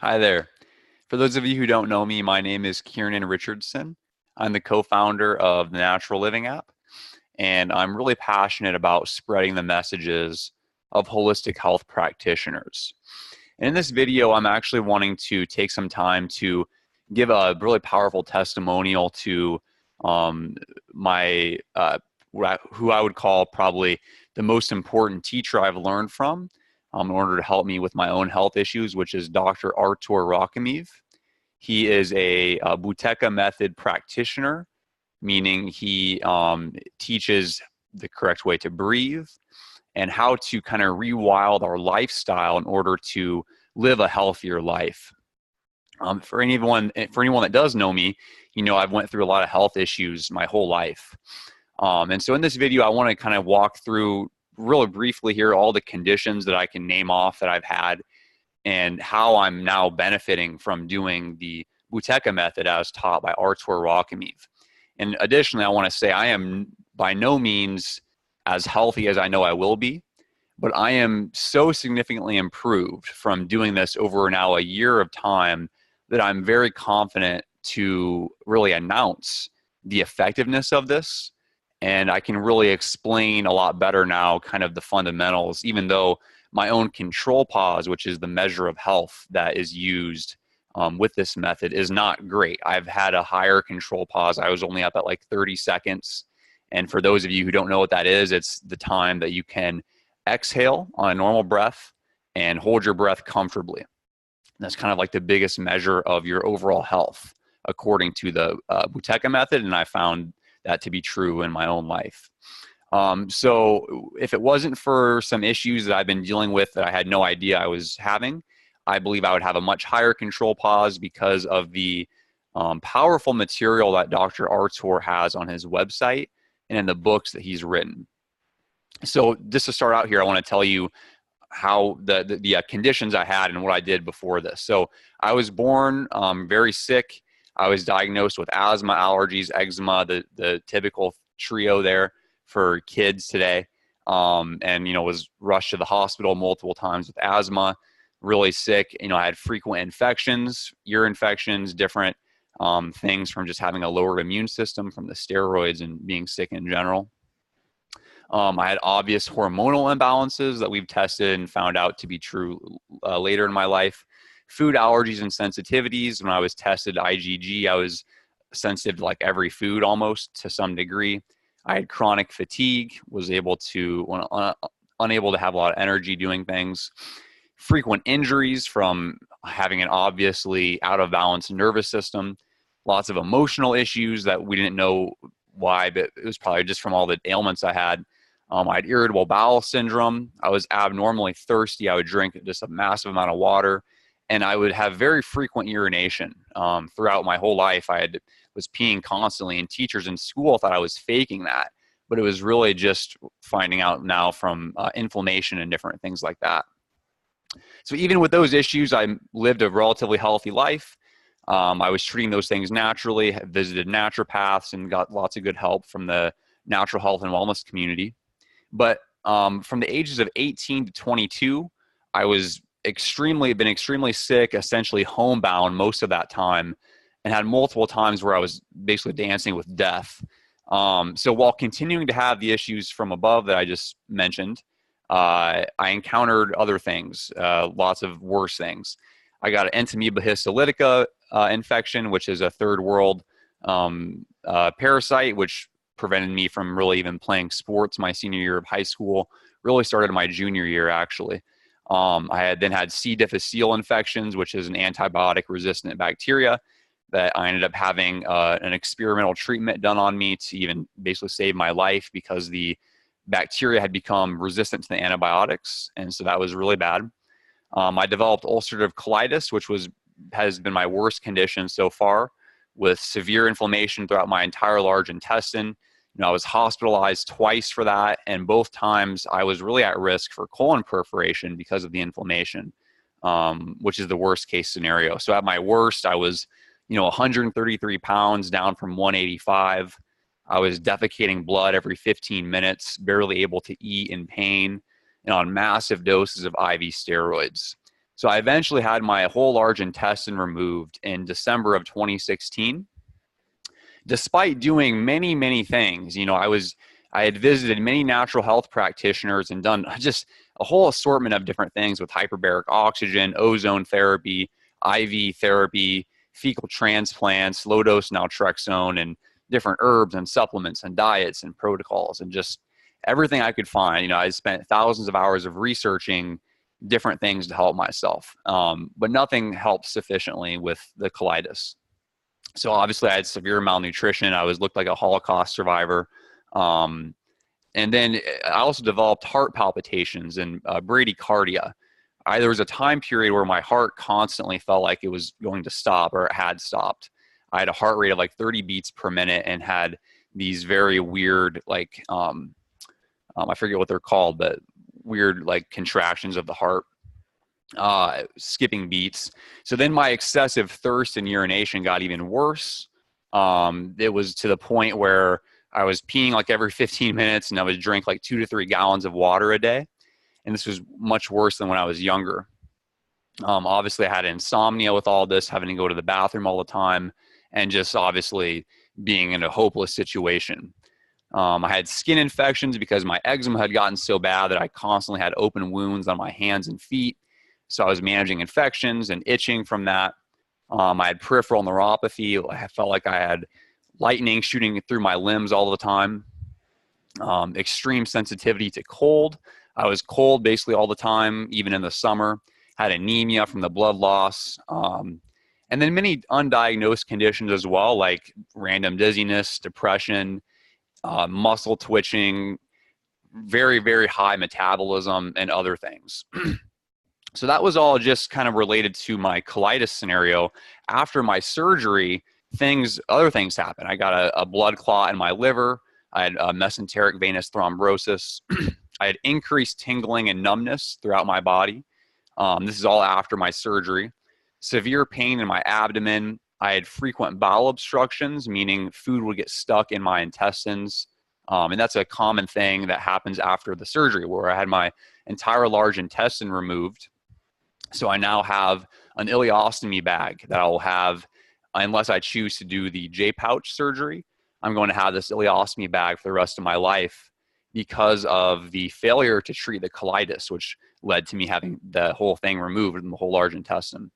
Hi there. For those of you who don't know me, my name is Kieran Richardson. I'm the co-founder of the Natural Living app, and I'm really passionate about spreading the messages of holistic health practitioners. And in this video, I'm actually wanting to take some time to give a really powerful testimonial to my who I would call probably the most important teacher I've learned from in order to help me with my own health issues, which is Dr. Artur Rachimov. He is a Buteyko method practitioner, meaning he teaches the correct way to breathe and how to kind of rewild our lifestyle in order to live a healthier life. For anyone that does know me, I've went through a lot of health issues my whole life. And so in this video, I want to kind of walk through really briefly here all the conditions that I can name off that I've had and how I'm now benefiting from doing the Buteyko method as taught by Artur Rachimov. And additionally, I want to say I am by no means as healthy as I know I will be, but I am so significantly improved from doing this over now a year of time that I'm very confident to really announce the effectiveness of this. And I can really explain a lot better now kind of the fundamentals, even though my own control pause, which is the measure of health that is used with this method, is not great. I've had a higher control pause. I was only up at like 30 seconds. And for those of you who don't know what that is, it's the time that you can exhale on a normal breath and hold your breath comfortably. That's kind of like the biggest measure of your overall health, according to the Buteyko method. And I found that to be true in my own life. So if it wasn't for some issues that I've been dealing with that I had no idea I was having, I believe I would have a much higher control pause because of the powerful material that Dr. Artur has on his website and in the books that he's written. So just to start out here, I want to tell you how the conditions I had and what I did before this. So I was born very sick. I was diagnosed with asthma, allergies, eczema, the typical trio there for kids today. And, was rushed to the hospital multiple times with asthma, really sick. I had frequent infections, ear infections, different things from just having a lowered immune system from the steroids and being sick in general. I had obvious hormonal imbalances that we've tested and found out to be true later in my life. Food allergies and sensitivities. When I was tested IgG, I was sensitive to like every food almost to some degree. I had chronic fatigue, was unable to have a lot of energy doing things. Frequent injuries from having an obviously out of balance nervous system. Lots of emotional issues that we didn't know why, but it was probably just from all the ailments I had. I had irritable bowel syndrome. I was abnormally thirsty. I would drink just a massive amount of water, and I would have very frequent urination. Throughout my whole life, was peeing constantly, and teachers in school thought I was faking that, but it was really just finding out now from inflammation and different things like that. So even with those issues, I lived a relatively healthy life. I was treating those things naturally, visited naturopaths, and got lots of good help from the natural health and wellness community. But from the ages of 18 to 22, I was been extremely sick, essentially homebound most of that time, and had multiple times where I was basically dancing with death. So while continuing to have the issues from above that I just mentioned, I encountered other things, lots of worse things. I got an Entamoeba histolytica infection, which is a third world parasite, which prevented me from really even playing sports my senior year of high school. Really started my junior year, actually. I had then had C. difficile infections, which is an antibiotic-resistant bacteria that I ended up having an experimental treatment done on me to even basically save my life because the bacteria had become resistant to the antibiotics, and so that was really bad. I developed ulcerative colitis, which has been my worst condition so far, with severe inflammation throughout my entire large intestine. I was hospitalized twice for that, and both times I was really at risk for colon perforation because of the inflammation, which is the worst case scenario. So at my worst, I was, 133 pounds down from 185. I was defecating blood every 15 minutes, barely able to eat in pain, and on massive doses of IV steroids. So I eventually had my whole large intestine removed in December of 2016. Despite doing many, many things, I had visited many natural health practitioners and done just a whole assortment of different things with hyperbaric oxygen, ozone therapy, IV therapy, fecal transplants, low dose naltrexone, and different herbs and supplements and diets and protocols and just everything I could find. I spent thousands of hours of researching different things to help myself, but nothing helped sufficiently with the colitis. So obviously I had severe malnutrition. I looked like a Holocaust survivor. Um, and then I also developed heart palpitations and bradycardia. There was a time period where my heart constantly felt like it was going to stop, or it had stopped. I had a heart rate of like 30 beats per minute and had these very weird, like, I forget what they're called, but weird like contractions of the heart, skipping beats. So then my excessive thirst and urination got even worse. It was to the point where I was peeing like every 15 minutes, and I would drink like 2 to 3 gallons of water a day. And this was much worse than when I was younger. Obviously I had insomnia with all this, having to go to the bathroom all the time, and just obviously being in a hopeless situation. I had skin infections because my eczema had gotten so bad that I constantly had open wounds on my hands and feet. So I was managing infections and itching from that. I had peripheral neuropathy. I felt like I had lightning shooting through my limbs all the time. Extreme sensitivity to cold. I was cold basically all the time, even in the summer. Had anemia from the blood loss. And then many undiagnosed conditions as well, like random dizziness, depression, muscle twitching, very, very high metabolism, and other things. So that was all just kind of related to my colitis scenario. After my surgery, other things happened. I got a blood clot in my liver. I had a mesenteric venous thrombosis. I had increased tingling and numbness throughout my body. This is all after my surgery. Severe pain in my abdomen. I had frequent bowel obstructions, meaning food would get stuck in my intestines. And that's a common thing that happens after the surgery, where I had my entire large intestine removed. So I now have an ileostomy bag that I will have, unless I choose to do the J-pouch surgery. I'm going to have this ileostomy bag for the rest of my life because of the failure to treat the colitis, which led to me having the whole thing removed in the whole large intestine.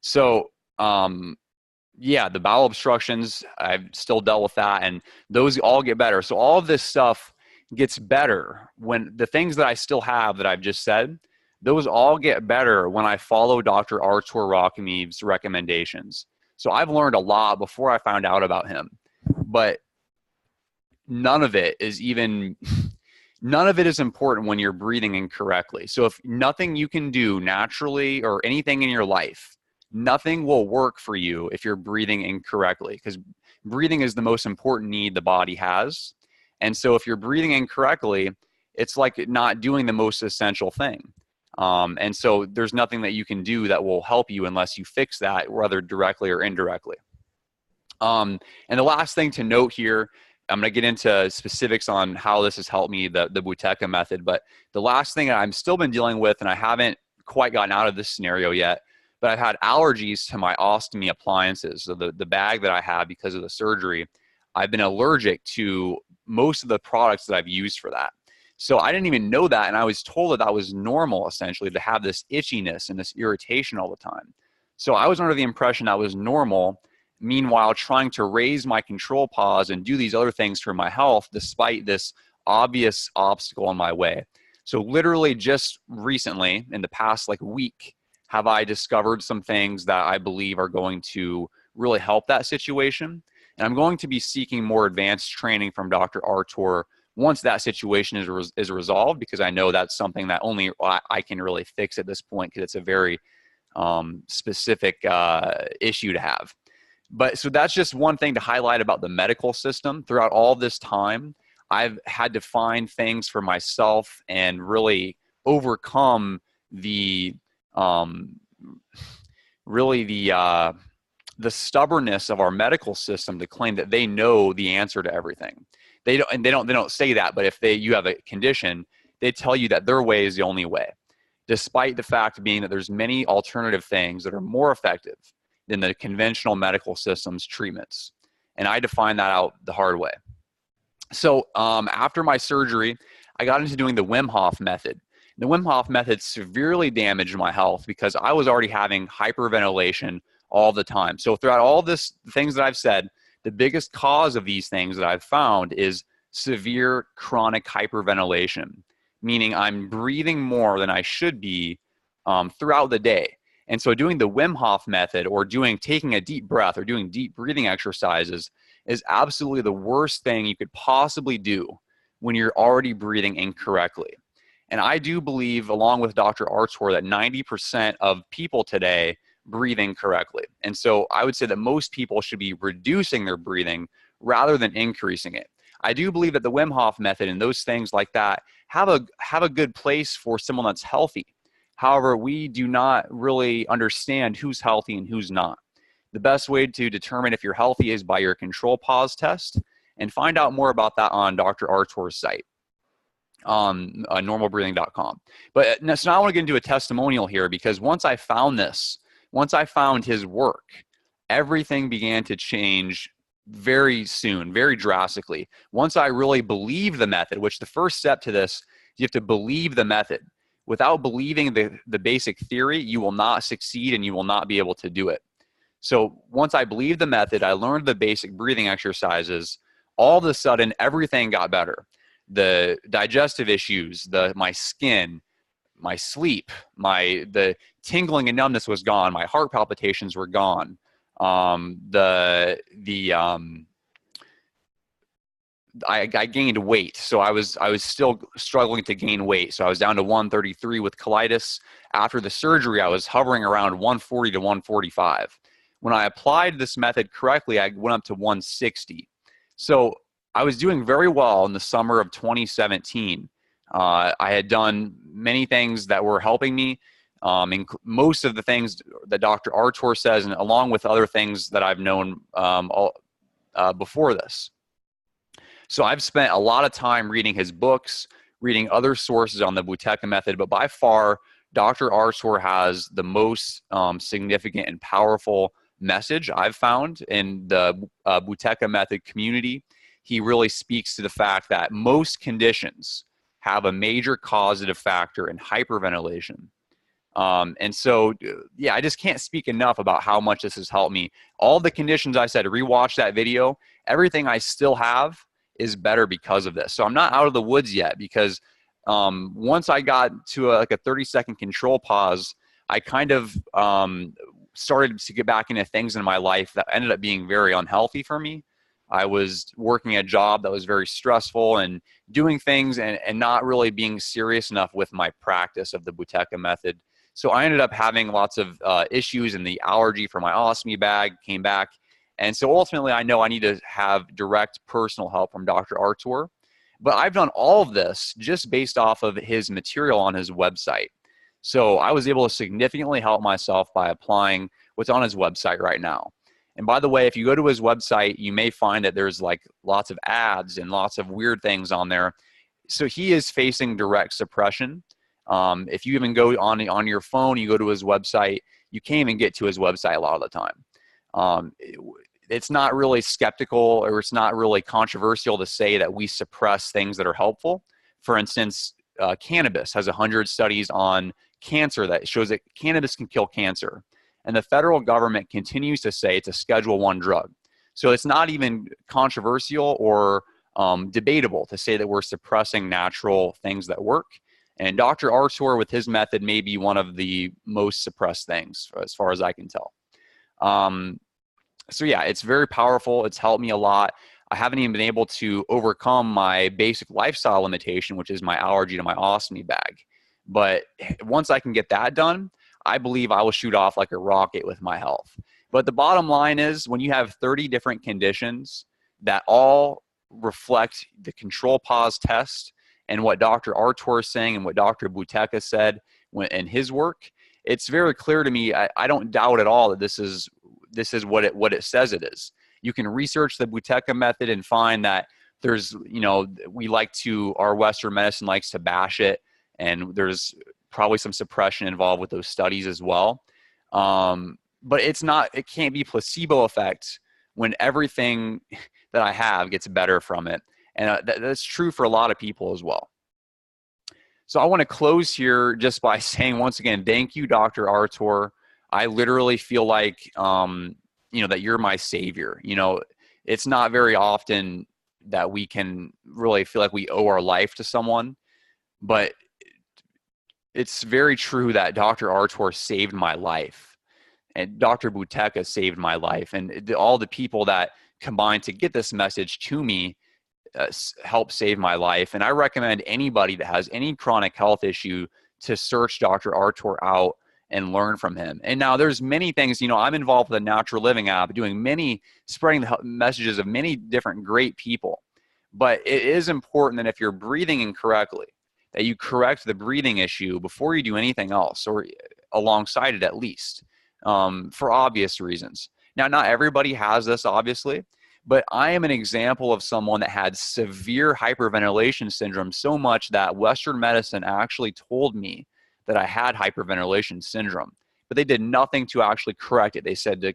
So, yeah, the bowel obstructions, I've still dealt with that, and those all get better. So all of this stuff gets better when the things that I still have that I've just said, those all get better when I follow Dr. Artur Rachamiv's recommendations. So I've learned a lot before I found out about him, but none of it is important when you're breathing incorrectly. So if nothing you can do naturally or anything in your life, nothing will work for you if you're breathing incorrectly, because breathing is the most important need the body has. And so if you're breathing incorrectly, it's like not doing the most essential thing. And so there's nothing that you can do that will help you unless you fix that, whether directly or indirectly. And the last thing to note here, I'm going to get into specifics on how this has helped me, the Buteyko method. But the last thing I've still been dealing with, and I haven't quite gotten out of this scenario yet, but I've had allergies to my ostomy appliances. So the bag that I have because of the surgery, I've been allergic to most of the products that I've used for that. So I didn't even know that, and I was told that was normal, essentially, to have this itchiness and this irritation all the time. So I was under the impression that was normal, meanwhile trying to raise my control pause and do these other things for my health despite this obvious obstacle in my way. So literally just recently, in the past like week, have I discovered some things that I believe are going to really help that situation. And I'm going to be seeking more advanced training from Dr. Artur once that situation is resolved, because I know that's something that only I can really fix at this point, because it's a very specific issue to have. But so that's just one thing to highlight about the medical system. Throughout all this time, I've had to find things for myself and really overcome the stubbornness of our medical system to claim that they know the answer to everything. They don't say that, but if you have a condition, they tell you that their way is the only way, despite the fact being that there's many alternative things that are more effective than the conventional medical system's treatments. And I had to find that out the hard way. So after my surgery, I got into doing the Wim Hof method. The Wim Hof method severely damaged my health because I was already having hyperventilation all the time. So throughout all this things that I've said, the biggest cause of these things that I've found is severe chronic hyperventilation, meaning I'm breathing more than I should be throughout the day. And so doing the Wim Hof method or taking a deep breath or doing deep breathing exercises is absolutely the worst thing you could possibly do when you're already breathing incorrectly. And I do believe, along with Dr. Artur, that 90% of people today breathe incorrectly. And so I would say that most people should be reducing their breathing rather than increasing it. I do believe that the Wim Hof method and those things like that have a good place for someone that's healthy. However, we do not really understand who's healthy and who's not. The best way to determine if you're healthy is by your control pause test, and find out more about that on Dr. Artur's site on normalbreathing.com. But so now I want to get into a testimonial here, because once I found his work, everything began to change very soon, very drastically. Once I really believed the method, which the first step to this, you have to believe the method. Without believing the basic theory, you will not succeed and you will not be able to do it. So once I believed the method, I learned the basic breathing exercises. All of a sudden, everything got better. The digestive issues, my skin, my sleep, the tingling and numbness was gone. My heart palpitations were gone. I gained weight, so I was still struggling to gain weight. So I was down to 133 with colitis. After the surgery, I was hovering around 140 to 145. When I applied this method correctly, I went up to 160. So I was doing very well in the summer of 2017. I had done many things that were helping me. Most of the things that Dr. Artur says, and along with other things that I've known before this. So I've spent a lot of time reading his books, reading other sources on the Buteyko method, but by far, Dr. Artur has the most significant and powerful message I've found in the Buteyko method community. He really speaks to the fact that most conditions have a major causative factor in hyperventilation. And so, yeah, I just can't speak enough about how much this has helped me. All the conditions I said, rewatch that video, everything I still have is better because of this. So I'm not out of the woods yet, because once I got to a 30-second control pause, I kind of started to get back into things in my life that ended up being very unhealthy for me. I was working a job that was very stressful and doing things and not really being serious enough with my practice of the Buteyko method. So I ended up having lots of issues, and the allergy for my ostomy bag came back. And so ultimately, I know I need to have direct personal help from Dr. Artur. But I've done all of this just based off of his material on his website. So I was able to significantly help myself by applying what's on his website right now. And by the way, if you go to his website, you may find that there's like lots of ads and lots of weird things on there. So he is facing direct suppression. If you even go on your phone, you go to his website, you can't even get to his website a lot of the time. It's not really skeptical, or it's not really controversial to say that we suppress things that are helpful. For instance, cannabis has 100 studies on cancer that shows that cannabis can kill cancer. And the federal government continues to say it's a Schedule I drug. So it's not even controversial or debatable to say that we're suppressing natural things that work. And Dr. Artur, with his method, may be one of the most suppressed things as far as I can tell. So yeah, it's very powerful. It's helped me a lot. I haven't even been able to overcome my basic lifestyle limitation, which is my allergy to my ostomy bag. But once I can get that done, I believe I will shoot off like a rocket with my health. But the bottom line is, when you have 30 different conditions that all reflect the control pause test and what Dr. Artur is saying and what Dr. Buteyko said in his work, it's very clear to me. I don't doubt at all that this is what it says it is. You can research the Buteyko method and find that there's, our Western medicine likes to bash it, and there's probably some suppression involved with those studies as well. But it can't be placebo effect when everything that I have gets better from it. And that's true for a lot of people as well. So I want to close here just by saying, once again, thank you, Dr. Artur. I literally feel like, that you're my savior. It's not very often that we can really feel like we owe our life to someone, but it's very true that Dr. Artur saved my life, and Dr. Buteyko saved my life, and all the people that combined to get this message to me help save my life. And I recommend anybody that has any chronic health issue to search Dr. Artur out and learn from him. And now there's many things, I'm involved with the Natural Living app, spreading the messages of many different great people. But it is important that if you're breathing incorrectly, that you correct the breathing issue before you do anything else, or alongside it at least, for obvious reasons. Now, not everybody has this, obviously, but I am an example of someone that had severe hyperventilation syndrome, so much that Western medicine actually told me that I had hyperventilation syndrome, but they did nothing to actually correct it. They said to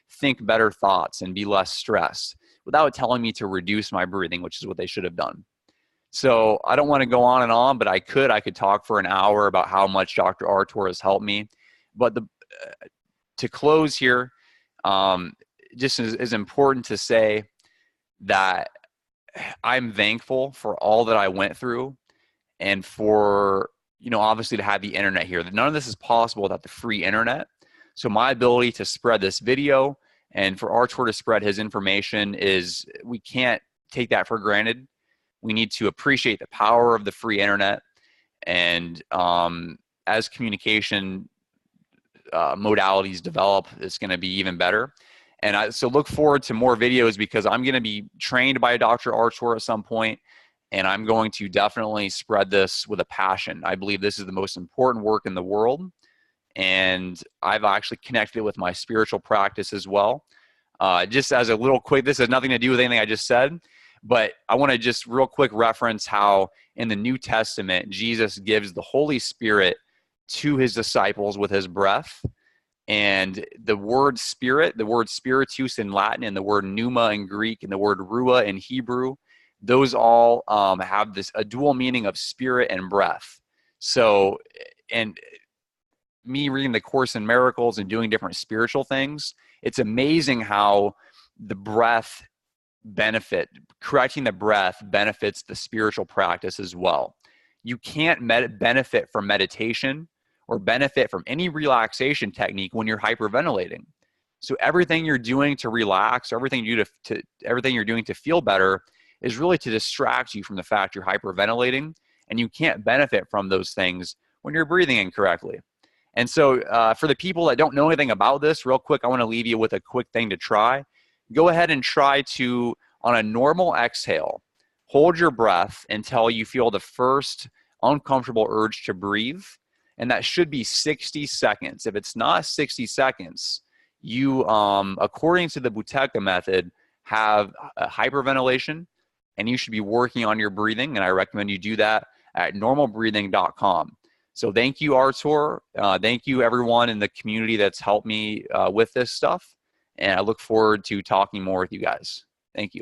think better thoughts and be less stressed without telling me to reduce my breathing, which is what they should have done. So I don't want to go on and on, but I could talk for an hour about how much Dr. Artur has helped me. But to close here, just is important to say that I'm thankful for all that I went through, and for, obviously to have the internet here. None of this is possible without the free internet. So my ability to spread this video and for Artur to spread his information we can't take that for granted. We need to appreciate the power of the free internet. And as communication modalities develop, it's going to be even better. And so look forward to more videos, because I'm going to be trained by Dr. Artur at some point, and I'm going to definitely spread this with a passion. I believe this is the most important work in the world, and I've actually connected it with my spiritual practice as well. Just as a little quick, this has nothing to do with anything I just said, but I want to just real quick reference how in the New Testament, Jesus gives the Holy Spirit to his disciples with his breath. And the word spirit, the word spiritus in Latin, and the word pneuma in Greek, and the word rua in Hebrew, those all have a dual meaning of spirit and breath. So, and me reading the Course in Miracles and doing different spiritual things, it's amazing how the breath correcting the breath benefits the spiritual practice as well. You can't benefit from meditation or benefit from any relaxation technique when you're hyperventilating. So everything you're doing to relax, or everything you're doing to feel better, is really to distract you from the fact you're hyperventilating, and you can't benefit from those things when you're breathing incorrectly. And so for the people that don't know anything about this, real quick, I want to leave you with a quick thing to try. Go ahead and try to, on a normal exhale, hold your breath until you feel the first uncomfortable urge to breathe. And that should be 60 seconds. If it's not 60 seconds, you, according to the Buteyko method, have a hyperventilation, and you should be working on your breathing. And I recommend you do that at normalbreathing.com. So thank you, Artur. Thank you, everyone in the community that's helped me with this stuff. And I look forward to talking more with you guys. Thank you.